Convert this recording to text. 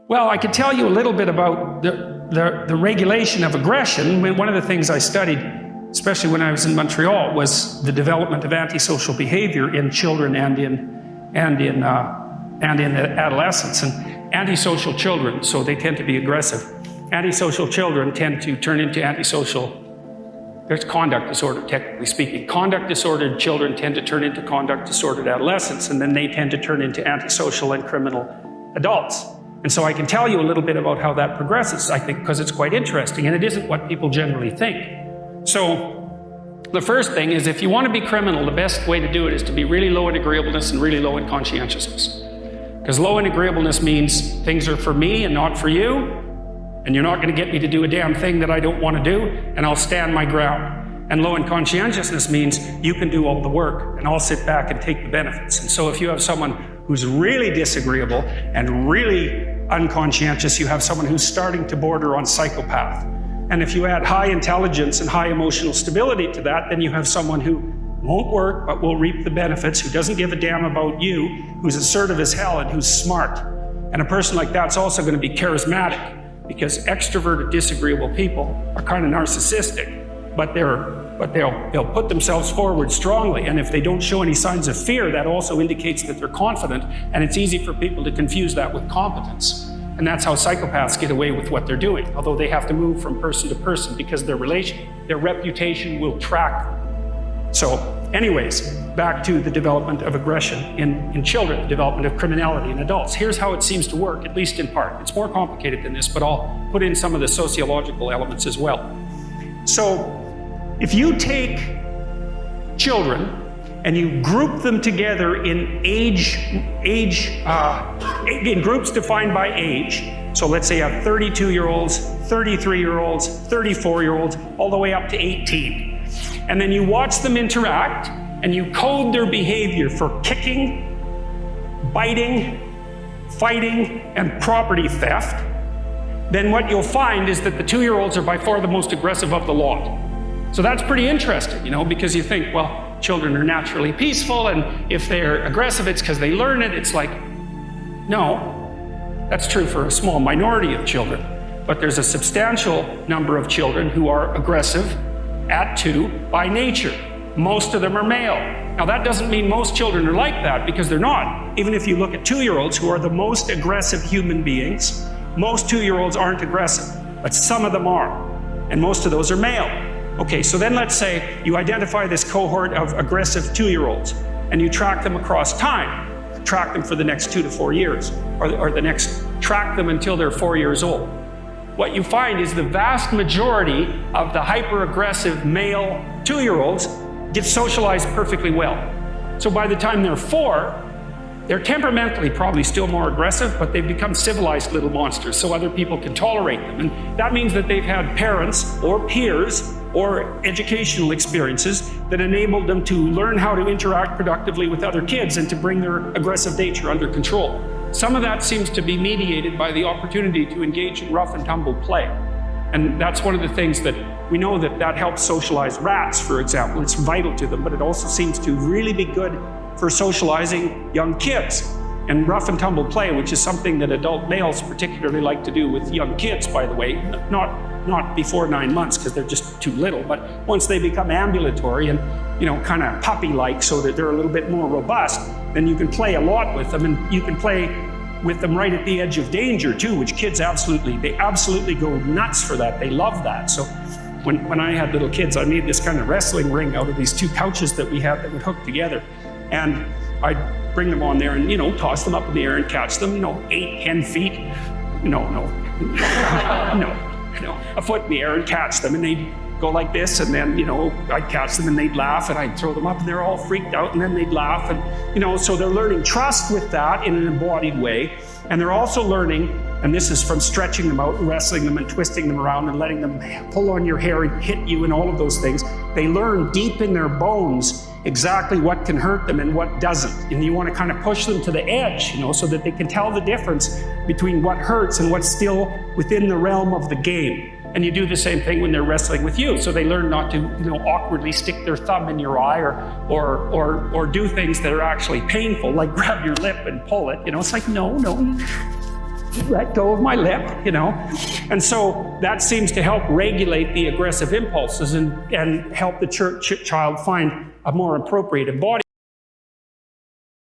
Well, I could tell you a little bit about the regulation of aggression. One of the things I studied, especially when I was in Montreal, was the development of antisocial behavior in children and in adolescence. And antisocial children, so they tend to be aggressive. Antisocial children tend to turn into antisocial. There's conduct disorder, technically speaking. Conduct disordered children tend to turn into conduct disordered adolescents, and then they tend to turn into antisocial and criminal adults. And so I can tell you a little bit about how that progresses, I think, because it's quite interesting, and it isn't what people generally think. So the first thing is, if you want to be criminal, the best way to do it is to be really low in agreeableness and really low in conscientiousness. Because low in agreeableness means things are for me and not for you, and you're not going to get me to do a damn thing that I don't want to do, and I'll stand my ground. And low in conscientiousness means you can do all the work, and I'll sit back and take the benefits. And so if you have someone who's really disagreeable and really unconscientious, you have someone who's starting to border on psychopath. And if you add high intelligence and high emotional stability to that, then you have someone who won't work but will reap the benefits, who doesn't give a damn about you, who's assertive as hell, and who's smart. And a person like that's also going to be charismatic, because extroverted, disagreeable people are kind of narcissistic, but they'll put themselves forward strongly. And if they don't show any signs of fear, that also indicates that they're confident, and it's easy for people to confuse that with competence. And that's how psychopaths get away with what they're doing, although they have to move from person to person because their reputation will track them. So anyways, back to the development of aggression in children, the development of criminality in adults. Here's how it seems to work, at least in part. It's more complicated than this, but I'll put in some of the sociological elements as well. So if you take children and you group them together in in groups defined by age, so let's say you have 32-year-olds, 33-year-olds, 34-year-olds, all the way up to 18. And then you watch them interact, and you code their behavior for kicking, biting, fighting, and property theft. Then what you'll find is that the 2-year-olds are by far the most aggressive of the lot. So that's pretty interesting, because you think, well, children are naturally peaceful, and if they're aggressive, it's because they learn it. It's like, no, that's true for a small minority of children. But there's a substantial number of children who are aggressive at 2 by nature. Most of them are male. Now that doesn't mean most children are like that, because they're not. Even if you look at 2-year-olds, who are the most aggressive human beings, most 2-year-olds aren't aggressive, but some of them are. And most of those are male. Okay, so then let's say you identify this cohort of aggressive 2-year-olds, and you track them across time. Track them for the next 2 to 4 years, or track them until they're 4 years old. What you find is the vast majority of the hyper-aggressive male 2-year-olds get socialized perfectly well. So by the time they're 4, they're temperamentally probably still more aggressive, but they've become civilized little monsters, so other people can tolerate them. And that means that they've had parents or peers or educational experiences that enabled them to learn how to interact productively with other kids and to bring their aggressive nature under control. Some of that seems to be mediated by the opportunity to engage in rough and tumble play. And that's one of the things that we know that helps socialize rats, for example. It's vital to them, but it also seems to really be good for socializing young kids. And rough and tumble play, which is something that adult males particularly like to do with young kids, by the way, not before 9 months because they're just too little, but once they become ambulatory and kind of puppy-like so that they're a little bit more robust, then you can play a lot with them, and you can play with them right at the edge of danger too, which kids absolutely go nuts for that. They love that. So when I had little kids, I made this kind of wrestling ring out of these 2 couches that we had that would hook together. And I'd bring them on there and, toss them up in the air and catch them, 8, 10 feet. No, a foot in the air and catch them. And they'd go like this, and then, I'd catch them and they'd laugh, and I'd throw them up and they're all freaked out, and then they'd laugh. And, so they're learning trust with that in an embodied way. And they're also learning, and this is from stretching them out and wrestling them and twisting them around and letting them pull on your hair and hit you and all of those things. They learn deep in their bones exactly what can hurt them and what doesn't. And you want to kind of push them to the edge, so that they can tell the difference between what hurts and what's still within the realm of the game. And you do the same thing when they're wrestling with you. So they learn not to, awkwardly stick their thumb in your eye or do things that are actually painful, like grab your lip and pull it. It's like, no, let go of my lip, you know. And so that seems to help regulate the aggressive impulses and help the child find a more appropriate embodiment.